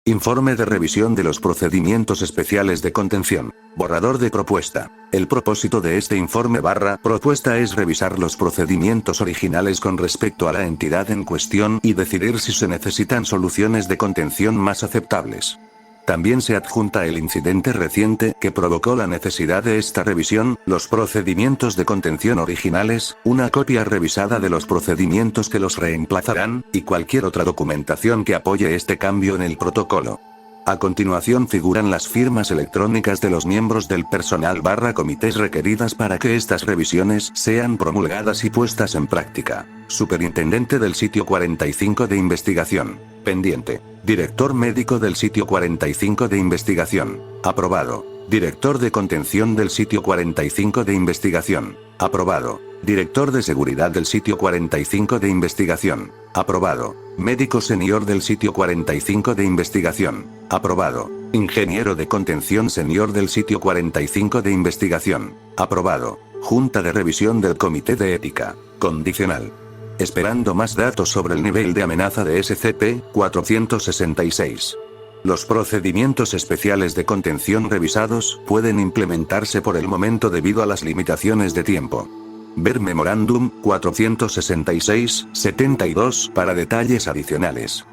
Informe de revisión de los procedimientos especiales de contención. Borrador de propuesta. El propósito de este informe / propuesta es revisar los procedimientos originales con respecto a la entidad en cuestión y decidir si se necesitan soluciones de contención más aceptables. También se adjunta el incidente reciente que provocó la necesidad de esta revisión, los procedimientos de contención originales, una copia revisada de los procedimientos que los reemplazarán, y cualquier otra documentación que apoye este cambio en el protocolo. A continuación figuran las firmas electrónicas de los miembros del personal / comités requeridas para que estas revisiones sean promulgadas y puestas en práctica. Superintendente del sitio 45 de investigación. Pendiente. Director médico del sitio 45 de investigación. Aprobado. Director de contención del sitio 45 de investigación. Aprobado. Director de seguridad del sitio 45 de investigación. Aprobado. Médico senior del sitio 45 de investigación. Aprobado. Ingeniero de contención senior del sitio 45 de investigación. Aprobado. Junta de revisión del Comité de Ética. Condicional. Esperando más datos sobre el nivel de amenaza de SCP-466. Los procedimientos especiales de contención revisados pueden implementarse por el momento debido a las limitaciones de tiempo. Ver Memorándum 466-72 para detalles adicionales.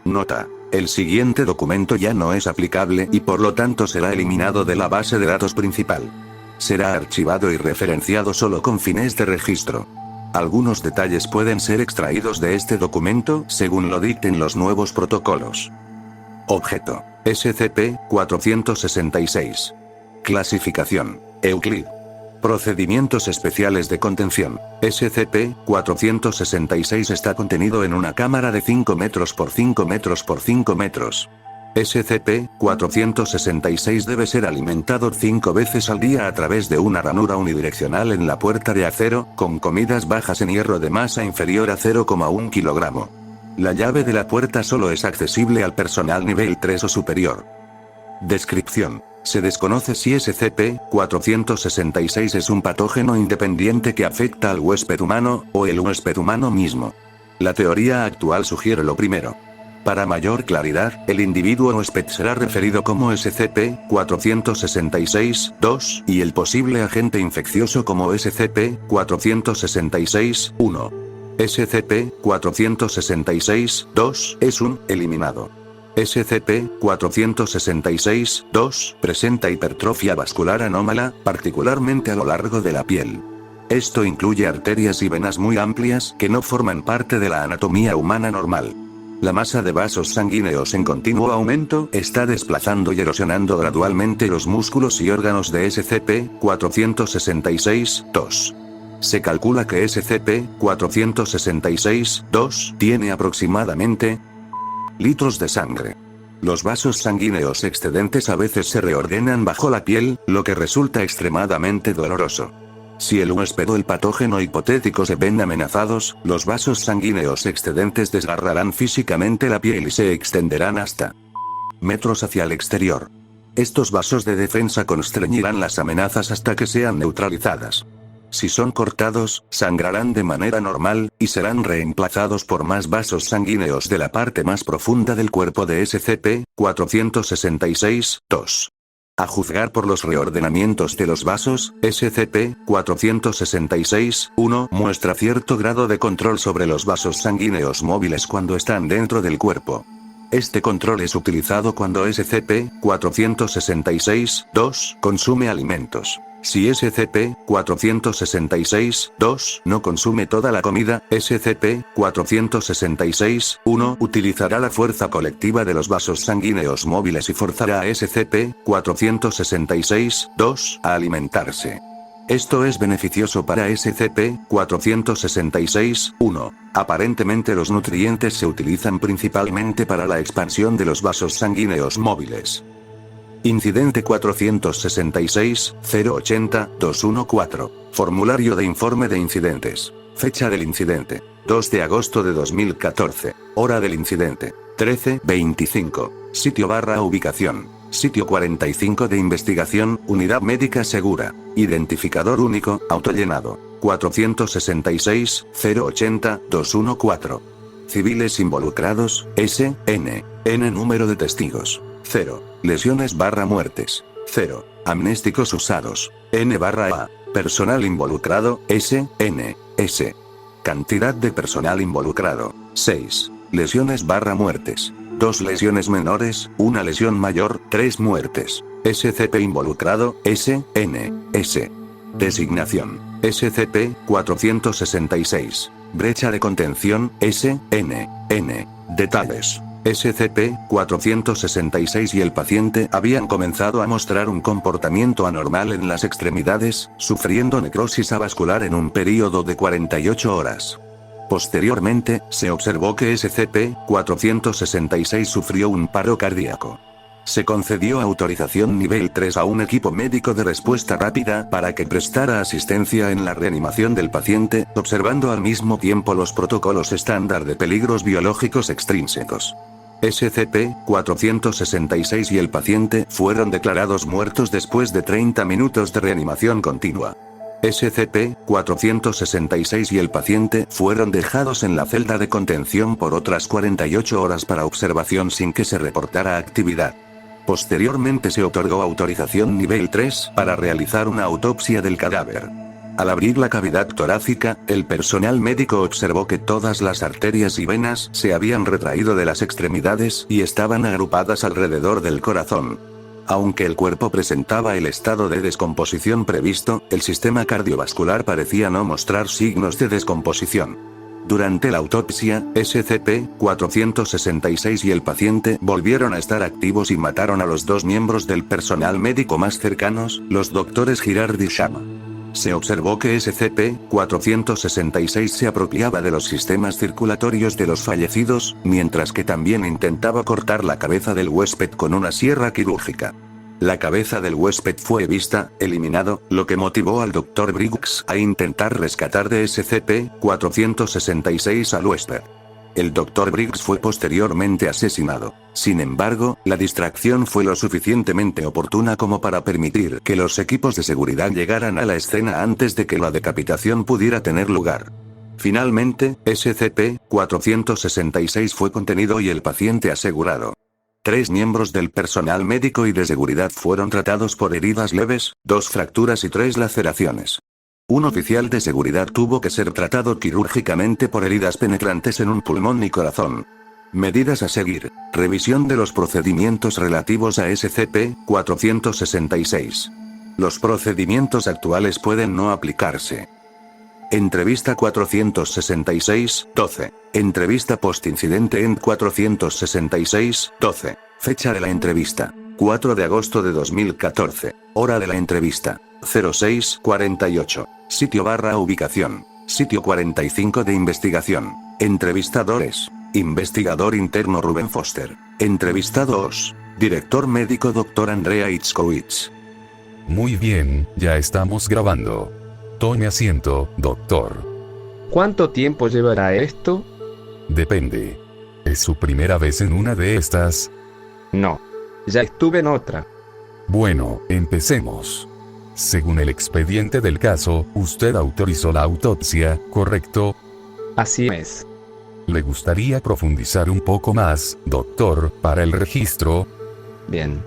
Nota. El siguiente documento ya no es aplicable y por lo tanto será eliminado de la base de datos principal. Será archivado y referenciado solo con fines de registro. Algunos detalles pueden ser extraídos de este documento según lo dicten los nuevos protocolos. Objeto. SCP-466. Clasificación. Euclid. Procedimientos especiales de contención. SCP-466 está contenido en una cámara de 5 metros por 5 metros por 5 metros. SCP-466 debe ser alimentado 5 veces al día a través de una ranura unidireccional en la puerta de acero, con comidas bajas en hierro de masa inferior a 0,1 kg. La llave de la puerta solo es accesible al personal nivel 3 o superior. Descripción. Se desconoce si SCP-466 es un patógeno independiente que afecta al huésped humano, o el huésped humano mismo. La teoría actual sugiere lo primero. Para mayor claridad, el individuo huésped será referido como SCP-466-2 y el posible agente infeccioso como SCP-466-1. SCP-466-2 es un eliminado. SCP-466-2 presenta hipertrofia vascular anómala, particularmente a lo largo de la piel. Esto incluye arterias y venas muy amplias que no forman parte de la anatomía humana normal. La masa de vasos sanguíneos en continuo aumento está desplazando y erosionando gradualmente los músculos y órganos de SCP-466-2. Se calcula que SCP-466-2 tiene aproximadamente litros de sangre. Los vasos sanguíneos excedentes a veces se reordenan bajo la piel, lo que resulta extremadamente doloroso. Si el huésped o el patógeno hipotético se ven amenazados, los vasos sanguíneos excedentes desgarrarán físicamente la piel y se extenderán hasta metros hacia el exterior. Estos vasos de defensa constreñirán las amenazas hasta que sean neutralizadas. Si son cortados, sangrarán de manera normal, y serán reemplazados por más vasos sanguíneos de la parte más profunda del cuerpo de SCP-466-2. A juzgar por los reordenamientos de los vasos, SCP-466-1 muestra cierto grado de control sobre los vasos sanguíneos móviles cuando están dentro del cuerpo. Este control es utilizado cuando SCP-466-2 consume alimentos. Si SCP-466-2 no consume toda la comida, SCP-466-1 utilizará la fuerza colectiva de los vasos sanguíneos móviles y forzará a SCP-466-2 a alimentarse. Esto es beneficioso para SCP-466-1. Aparentemente los nutrientes se utilizan principalmente para la expansión de los vasos sanguíneos móviles. Incidente 466-080-214. Formulario de informe de incidentes. Fecha del incidente: 2 de agosto de 2014. Hora del incidente: 13:25. Sitio / ubicación: Sitio 45 de investigación, Unidad Médica Segura. Identificador único, autollenado: 466-080-214. Civiles involucrados: S.N. N número de testigos. 0. Lesiones / muertes. 0. Amnésticos usados. N/A. Personal involucrado. S. N. S. Cantidad de personal involucrado. 6. Lesiones / muertes. 2 lesiones menores, 1 lesión mayor, 3 muertes. SCP involucrado. S. N. S. Designación. SCP-466. Brecha de contención. S. N. N. Detalles. SCP-466 y el paciente habían comenzado a mostrar un comportamiento anormal en las extremidades, sufriendo necrosis avascular en un período de 48 horas. Posteriormente, se observó que SCP-466 sufrió un paro cardíaco. Se concedió autorización nivel 3 a un equipo médico de respuesta rápida para que prestara asistencia en la reanimación del paciente, observando al mismo tiempo los protocolos estándar de peligros biológicos extrínsecos. SCP-466 y el paciente fueron declarados muertos después de 30 minutos de reanimación continua. SCP-466 y el paciente fueron dejados en la celda de contención por otras 48 horas para observación sin que se reportara actividad. Posteriormente se otorgó autorización nivel 3 para realizar una autopsia del cadáver. Al abrir la cavidad torácica, el personal médico observó que todas las arterias y venas se habían retraído de las extremidades y estaban agrupadas alrededor del corazón. Aunque el cuerpo presentaba el estado de descomposición previsto, el sistema cardiovascular parecía no mostrar signos de descomposición. Durante la autopsia, SCP-466 y el paciente volvieron a estar activos y mataron a los 2 miembros del personal médico más cercanos, los doctores Girard y Sharma. Se observó que SCP-466 se apropiaba de los sistemas circulatorios de los fallecidos, mientras que también intentaba cortar la cabeza del huésped con una sierra quirúrgica. La cabeza del huésped fue vista, eliminado, lo que motivó al Dr. Briggs a intentar rescatar de SCP-466 al huésped. El Dr. Briggs fue posteriormente asesinado. Sin embargo, la distracción fue lo suficientemente oportuna como para permitir que los equipos de seguridad llegaran a la escena antes de que la decapitación pudiera tener lugar. Finalmente, SCP-466 fue contenido y el paciente asegurado. 3 miembros del personal médico y de seguridad fueron tratados por heridas leves, 2 fracturas y 3 laceraciones. Un oficial de seguridad tuvo que ser tratado quirúrgicamente por heridas penetrantes en un pulmón y corazón. Medidas a seguir. Revisión de los procedimientos relativos a SCP-466. Los procedimientos actuales pueden no aplicarse. Entrevista 466, 12. Entrevista postincidente END 466, 12. Fecha de la entrevista: 4 de agosto de 2014. Hora de la entrevista: 06:48. Sitio / ubicación: Sitio 45 de investigación. Entrevistadores: Investigador interno Ruben Foster. Entrevistados: Director médico Dr. Andrea Itzkowitz. Muy bien, ya estamos grabando. Tome asiento, doctor. ¿Cuánto tiempo llevará esto? Depende. ¿Es su primera vez en una de estas? No. Ya estuve en otra. Bueno, empecemos. Según el expediente del caso, usted autorizó la autopsia, ¿correcto? Así es. ¿Le gustaría profundizar un poco más, doctor, para el registro? Bien.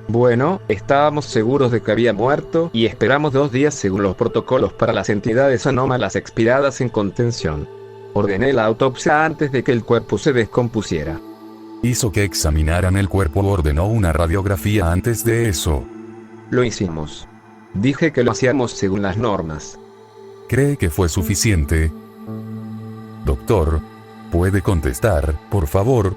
Bueno, estábamos seguros de que había muerto y esperamos 2 días según los protocolos para las entidades anómalas expiradas en contención. Ordené la autopsia antes de que el cuerpo se descompusiera. ¿Hizo que examinaran el cuerpo o ordenó una radiografía antes de eso? Lo hicimos. Dije que lo hacíamos según las normas. ¿Cree que fue suficiente? Doctor, ¿puede contestar, por favor?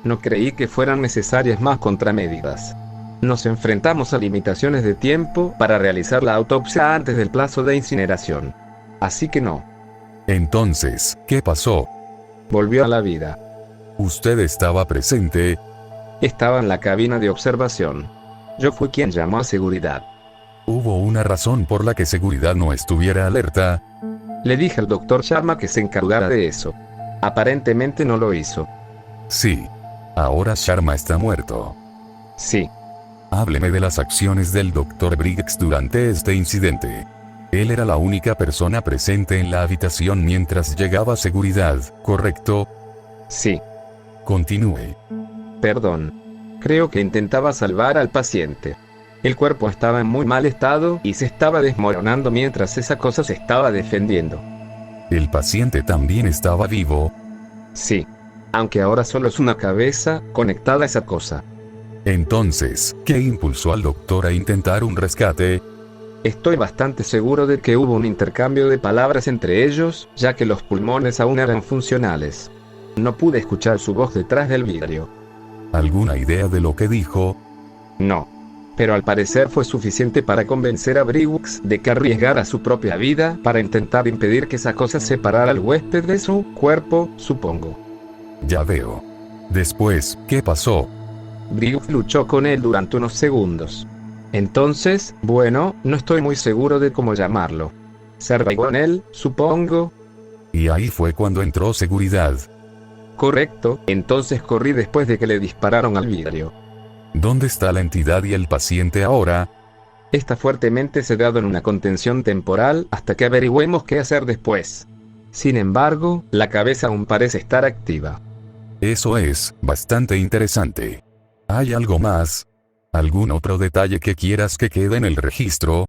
No creí que fueran necesarias más contramedidas. Nos enfrentamos a limitaciones de tiempo para realizar la autopsia antes del plazo de incineración. Así que no. Entonces, ¿qué pasó? Volvió a la vida. ¿Usted estaba presente? Estaba en la cabina de observación. Yo fui quien llamó a seguridad. ¿Hubo una razón por la que seguridad no estuviera alerta? Le dije al Dr. Sharma que se encargara de eso. Aparentemente no lo hizo. Sí. Ahora Sharma está muerto. Sí. Hábleme de las acciones del Dr. Briggs durante este incidente. Él era la única persona presente en la habitación mientras llegaba seguridad, ¿correcto? Sí. Continúe. perdón. Creo que intentaba salvar al paciente. El cuerpo estaba en muy mal estado y se estaba desmoronando mientras esa cosa se estaba defendiendo. ¿El paciente también estaba vivo? Sí. Aunque ahora solo es una cabeza conectada a esa cosa. Entonces, ¿qué impulsó al doctor a intentar un rescate? Estoy bastante seguro de que hubo un intercambio de palabras entre ellos, ya que los pulmones aún eran funcionales. No pude escuchar su voz detrás del vidrio. ¿Alguna idea de lo que dijo? No. Pero al parecer fue suficiente para convencer a Briggs de que arriesgara su propia vida para intentar impedir que esa cosa separara al huésped de su cuerpo, supongo. Ya veo. Después, ¿qué pasó? Briggs luchó con él durante unos segundos. Entonces, bueno, no estoy muy seguro de cómo llamarlo. Se arraigó en él, supongo. Y ahí fue cuando entró seguridad. Correcto, entonces corrí después de que le dispararon al vidrio. ¿Dónde está la entidad y el paciente ahora? Está fuertemente sedado en una contención temporal hasta que averigüemos qué hacer después. Sin embargo, la cabeza aún parece estar activa. Eso es bastante interesante. ¿Hay algo más? ¿Algún otro detalle que quieras que quede en el registro?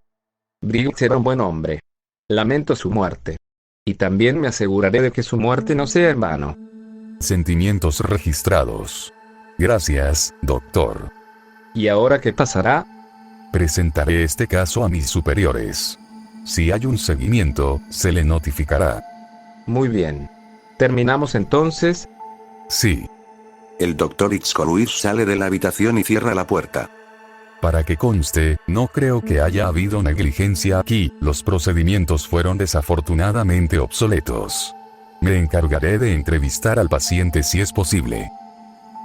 Briggs era un buen hombre. Lamento su muerte. Y también me aseguraré de que su muerte no sea en vano. Sentimientos registrados. Gracias, doctor. ¿Y ahora qué pasará? Presentaré este caso a mis superiores. Si hay un seguimiento, se le notificará. Muy bien. ¿Terminamos entonces? Sí. El Dr. Ixcoluis sale de la habitación y cierra la puerta. Para que conste, no creo que haya habido negligencia aquí, los procedimientos fueron desafortunadamente obsoletos. Me encargaré de entrevistar al paciente si es posible.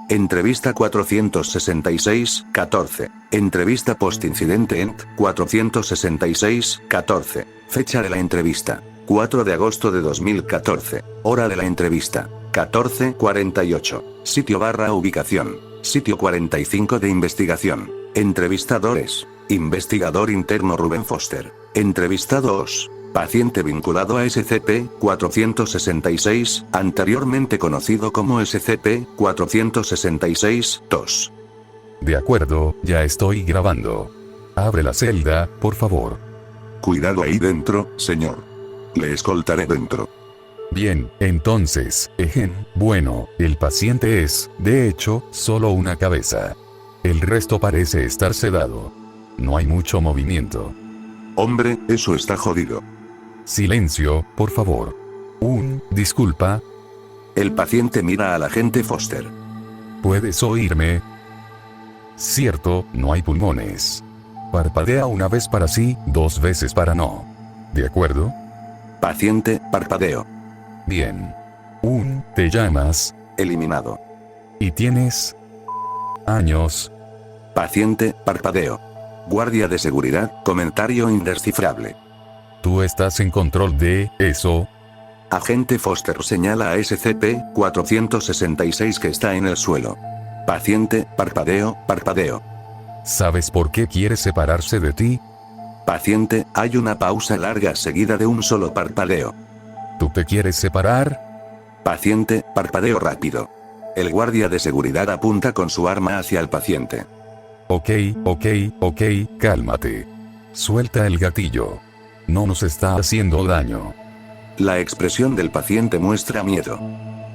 Entrevista 466, 14. Entrevista post-incidente ENT 466, 14. Fecha de la entrevista: 4 de agosto de 2014. Hora de la entrevista: 14:48. Sitio / ubicación: sitio 45 de investigación. Entrevistadores: investigador interno Ruben Foster. Entrevistados: paciente vinculado a SCP-466, anteriormente conocido como SCP-466-2. De acuerdo, ya estoy grabando. Abre la celda, por favor. Cuidado ahí dentro, señor. Le escoltaré dentro. Bien, entonces, bueno, el paciente es, de hecho, solo una cabeza. El resto parece estar sedado. No hay mucho movimiento. Hombre, eso está jodido. Silencio, por favor. Disculpa. El paciente mira al agente Foster. ¿Puedes oírme? Cierto, no hay pulmones. Parpadea una vez para sí, 2 veces para no. ¿De acuerdo? Paciente, parpadeo. Bien. Te llamas. Eliminado. ¿Y tienes? Años. Paciente, parpadeo. Guardia de seguridad, comentario indescifrable. ¿Tú estás en control de eso? Agente Foster señala a SCP-466 que está en el suelo. Paciente, parpadeo, parpadeo. ¿Sabes por qué quiere separarse de ti? Paciente, hay una pausa larga seguida de un solo parpadeo. ¿Tú te quieres separar? Paciente, parpadeo rápido. El guardia de seguridad apunta con su arma hacia el paciente. Ok, cálmate. Suelta el gatillo. No nos está haciendo daño. La expresión del paciente muestra miedo.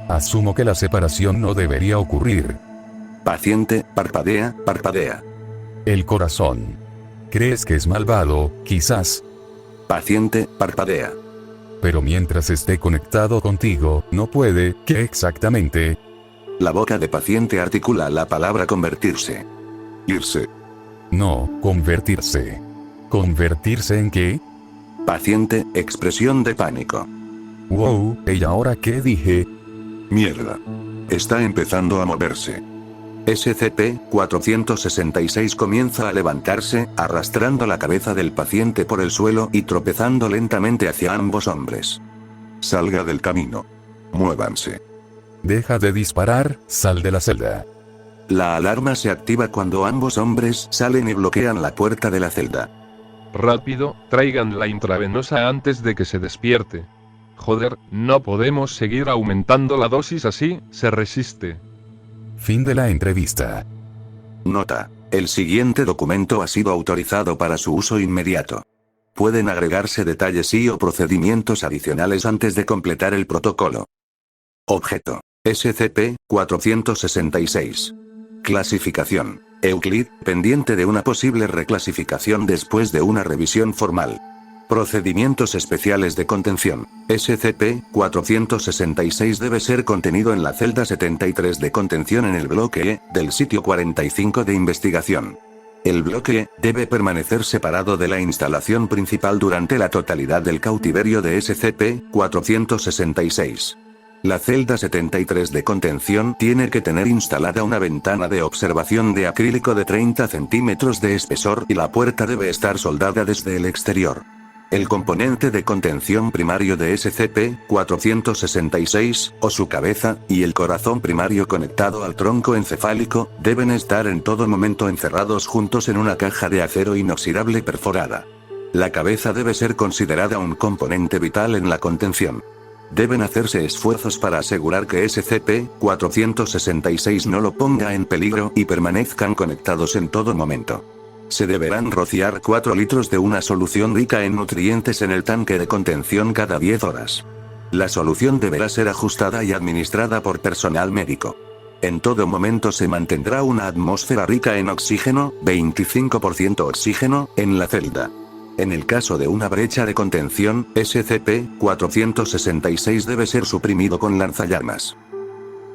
Asumo que la separación no debería ocurrir. Paciente, parpadea, parpadea. El corazón. ¿Crees que es malvado, quizás? Paciente, parpadea. Pero mientras esté conectado contigo, no puede, ¿qué exactamente? La boca de paciente articula la palabra convertirse. Irse. No, convertirse. ¿Convertirse en qué? Paciente, expresión de pánico. Wow, ¿y ahora qué dije? Mierda. Está empezando a moverse. SCP-466 comienza a levantarse, arrastrando la cabeza del paciente por el suelo y tropezando lentamente hacia ambos hombres. Salga del camino. Muévanse. Deja de disparar, sal de la celda. La alarma se activa cuando ambos hombres salen y bloquean la puerta de la celda. Rápido, traigan la intravenosa antes de que se despierte. Joder, no podemos seguir aumentando la dosis así, se resiste. Fin de la entrevista. Nota. El siguiente documento ha sido autorizado para su uso inmediato. Pueden agregarse detalles y o procedimientos adicionales antes de completar el protocolo. Objeto. SCP-466. Clasificación. Euclid, pendiente de una posible reclasificación después de una revisión formal. Procedimientos especiales de contención. SCP-466 debe ser contenido en la celda 73 de contención en el bloque E, del sitio 45 de investigación. El bloque E debe permanecer separado de la instalación principal durante la totalidad del cautiverio de SCP-466. La celda 73 de contención tiene que tener instalada una ventana de observación de acrílico de 30 centímetros de espesor y la puerta debe estar soldada desde el exterior. El componente de contención primario de SCP-466, o su cabeza, y el corazón primario conectado al tronco encefálico, deben estar en todo momento encerrados juntos en una caja de acero inoxidable perforada. La cabeza debe ser considerada un componente vital en la contención. Deben hacerse esfuerzos para asegurar que SCP-466 no lo ponga en peligro y permanezcan conectados en todo momento. Se deberán rociar 4 litros de una solución rica en nutrientes en el tanque de contención cada 10 horas. La solución deberá ser ajustada y administrada por personal médico. En todo momento se mantendrá una atmósfera rica en oxígeno, 25% oxígeno, en la celda. En el caso de una brecha de contención, SCP-466 debe ser suprimido con lanzallamas.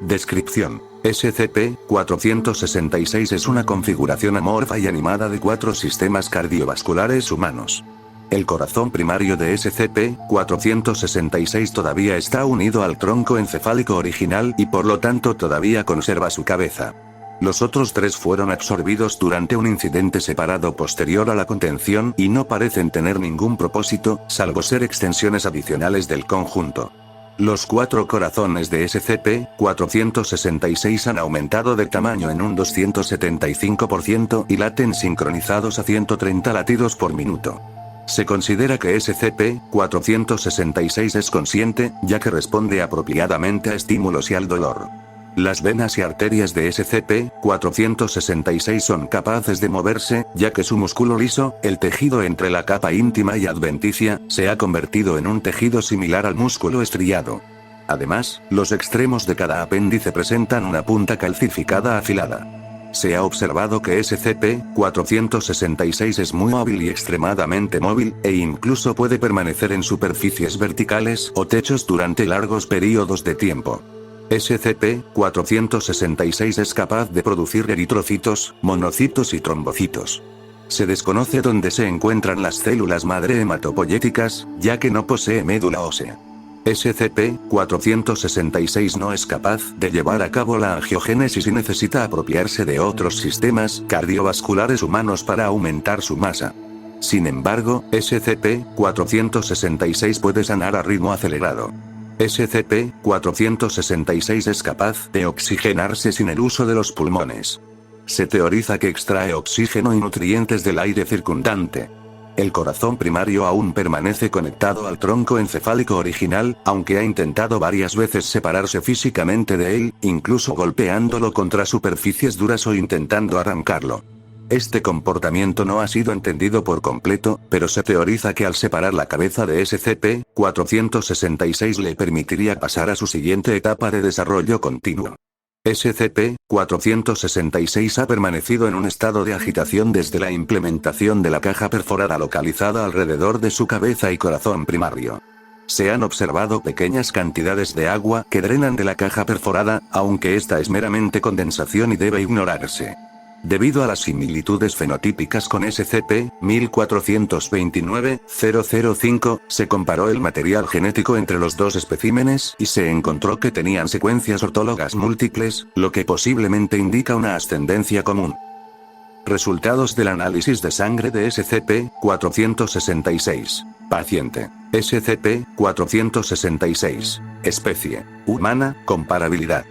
Descripción. SCP-466 es una configuración amorfa y animada de 4 sistemas cardiovasculares humanos. El corazón primario de SCP-466 todavía está unido al tronco encefálico original y por lo tanto todavía conserva su cabeza. Los otros 3 fueron absorbidos durante un incidente separado posterior a la contención y no parecen tener ningún propósito, salvo ser extensiones adicionales del conjunto. Los 4 corazones de SCP-466 han aumentado de tamaño en un 275% y laten sincronizados a 130 latidos por minuto. Se considera que SCP-466 es consciente, ya que responde apropiadamente a estímulos y al dolor. Las venas y arterias de SCP-466 son capaces de moverse, ya que su músculo liso, el tejido entre la capa íntima y adventicia, se ha convertido en un tejido similar al músculo estriado. Además, los extremos de cada apéndice presentan una punta calcificada afilada. Se ha observado que SCP-466 es muy hábil y extremadamente móvil, e incluso puede permanecer en superficies verticales o techos durante largos períodos de tiempo. SCP-466 es capaz de producir eritrocitos, monocitos y trombocitos. Se desconoce dónde se encuentran las células madre hematopoyéticas, ya que no posee médula ósea. SCP-466 no es capaz de llevar a cabo la angiogénesis y necesita apropiarse de otros sistemas cardiovasculares humanos para aumentar su masa. Sin embargo, SCP-466 puede sanar a ritmo acelerado. SCP-466 es capaz de oxigenarse sin el uso de los pulmones. Se teoriza que extrae oxígeno y nutrientes del aire circundante. El corazón primario aún permanece conectado al tronco encefálico original, aunque ha intentado varias veces separarse físicamente de él, incluso golpeándolo contra superficies duras o intentando arrancarlo. Este comportamiento no ha sido entendido por completo, pero se teoriza que al separar la cabeza de SCP-466 le permitiría pasar a su siguiente etapa de desarrollo continuo. SCP-466 ha permanecido en un estado de agitación desde la implementación de la caja perforada localizada alrededor de su cabeza y corazón primario. Se han observado pequeñas cantidades de agua que drenan de la caja perforada, aunque esta es meramente condensación y debe ignorarse. Debido a las similitudes fenotípicas con SCP-1429-005, se comparó el material genético entre los dos especímenes y se encontró que tenían secuencias ortólogas múltiples, lo que posiblemente indica una ascendencia común. Resultados del análisis de sangre de SCP-466. Paciente. SCP-466. Especie. Humana. Comparabilidad.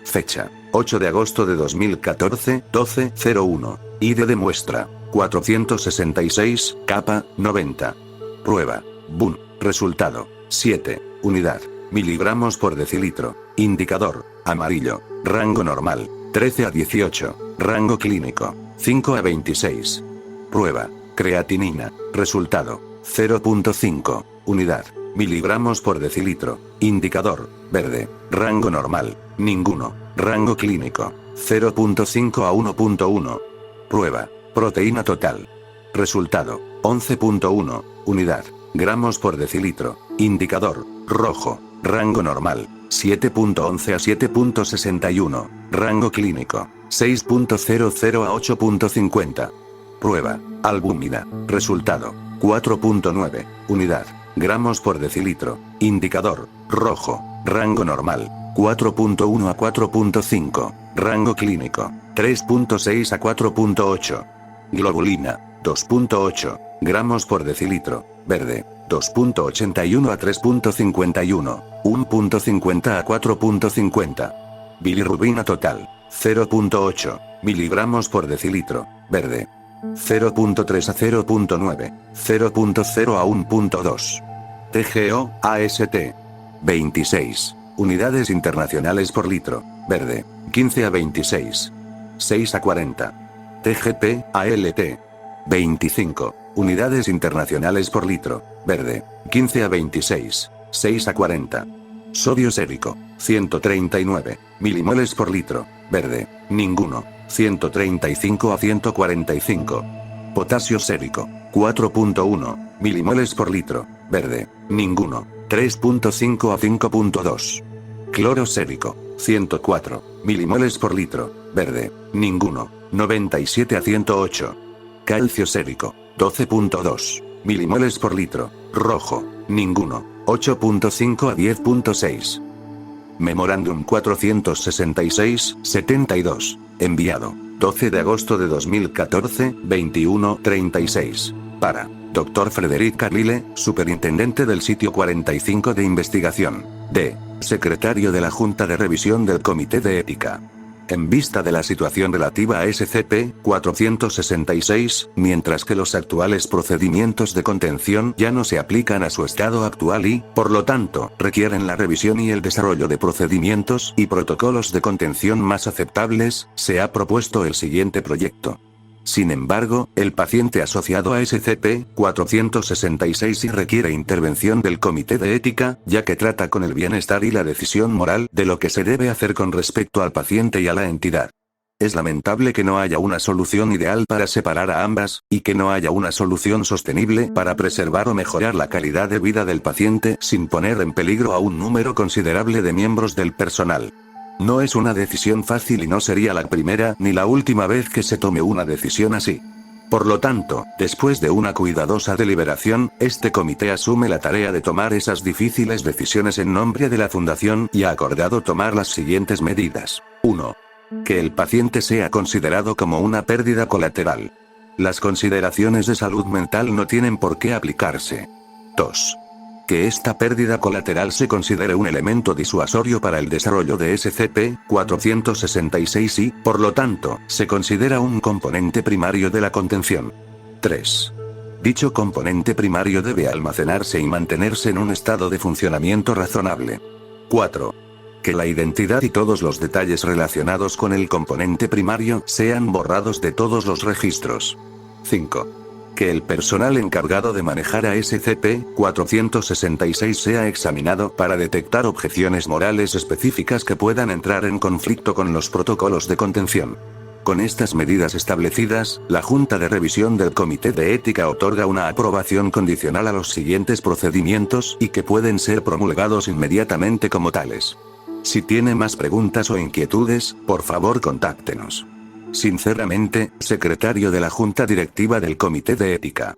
Fecha. 8 de agosto de 2014, 12:01. ID de muestra. 466, capa, 90. Prueba. BUN. Resultado. 7. Unidad. Miligramos por decilitro. Indicador. Amarillo. Rango normal. 13 a 18. Rango clínico. 5 a 26. Prueba. Creatinina. Resultado. 0.5. Unidad. Miligramos por decilitro. Indicador. Verde. Rango normal. Ninguno. Rango clínico. 0.5 a 1.1. Prueba. Proteína total. Resultado. 11.1. Unidad. Gramos por decilitro. Indicador. Rojo. Rango normal. 7.11 a 7.61. Rango clínico. 6.00 a 8.50. Prueba. Albúmina. Resultado. 4.9. Unidad. Gramos por decilitro. Indicador. Rojo. Rango normal. 4.1 a 4.5. Rango clínico. 3.6 a 4.8. Globulina. 2.8. Gramos por decilitro. Verde. 2.81 a 3.51. 1.50 a 4.50. Bilirrubina total. 0.8. Miligramos por decilitro. Verde. 0.3 a 0.9. 0.0 a 1.2. TGO, AST. 26. Unidades internacionales por litro. Verde. 15 a 26. 6 a 40. TGP, ALT. 25. Unidades internacionales por litro. Verde. 15 a 26. 6 a 40. Sodio sérico. 139. Milimoles por litro. Verde. Ninguno. 135 a 145. Potasio sérico. 4.1. Milimoles por litro. Verde. Ninguno. 3.5 a 5.2. Cloro sérico. 104. Milimoles por litro. Verde. Ninguno. 97 a 108. Calcio sérico. 12.2. Milimoles por litro. Rojo. Ninguno. 8.5 a 10.6. Memorándum 466-72. Enviado. 12 de agosto de 2014, 21:36. Para. Dr. Frederic Carlile, Superintendente del Sitio 45 de Investigación. D. Secretario de la Junta de Revisión del Comité de Ética. En vista de la situación relativa a SCP-466, mientras que los actuales procedimientos de contención ya no se aplican a su estado actual y, por lo tanto, requieren la revisión y el desarrollo de procedimientos y protocolos de contención más aceptables, se ha propuesto el siguiente proyecto. Sin embargo, el paciente asociado a SCP-466 sí requiere intervención del Comité de Ética, ya que trata con el bienestar y la decisión moral de lo que se debe hacer con respecto al paciente y a la entidad. Es lamentable que no haya una solución ideal para separar a ambas, y que no haya una solución sostenible para preservar o mejorar la calidad de vida del paciente sin poner en peligro a un número considerable de miembros del personal. No es una decisión fácil y no sería la primera ni la última vez que se tome una decisión así. Por lo tanto, después de una cuidadosa deliberación, este comité asume la tarea de tomar esas difíciles decisiones en nombre de la Fundación y ha acordado tomar las siguientes medidas. 1. Que el paciente sea considerado como una pérdida colateral. Las consideraciones de salud mental no tienen por qué aplicarse. 2. Que esta pérdida colateral se considere un elemento disuasorio para el desarrollo de SCP-466 y, por lo tanto, se considera un componente primario de la contención. 3. Dicho componente primario debe almacenarse y mantenerse en un estado de funcionamiento razonable. 4. Que la identidad y todos los detalles relacionados con el componente primario sean borrados de todos los registros. 5. Que el personal encargado de manejar a SCP-466 sea examinado para detectar objeciones morales específicas que puedan entrar en conflicto con los protocolos de contención. Con estas medidas establecidas, la Junta de Revisión del Comité de Ética otorga una aprobación condicional a los siguientes procedimientos y que pueden ser promulgados inmediatamente como tales. Si tiene más preguntas o inquietudes, por favor contáctenos. Sinceramente, Secretario de la Junta Directiva del Comité de Ética.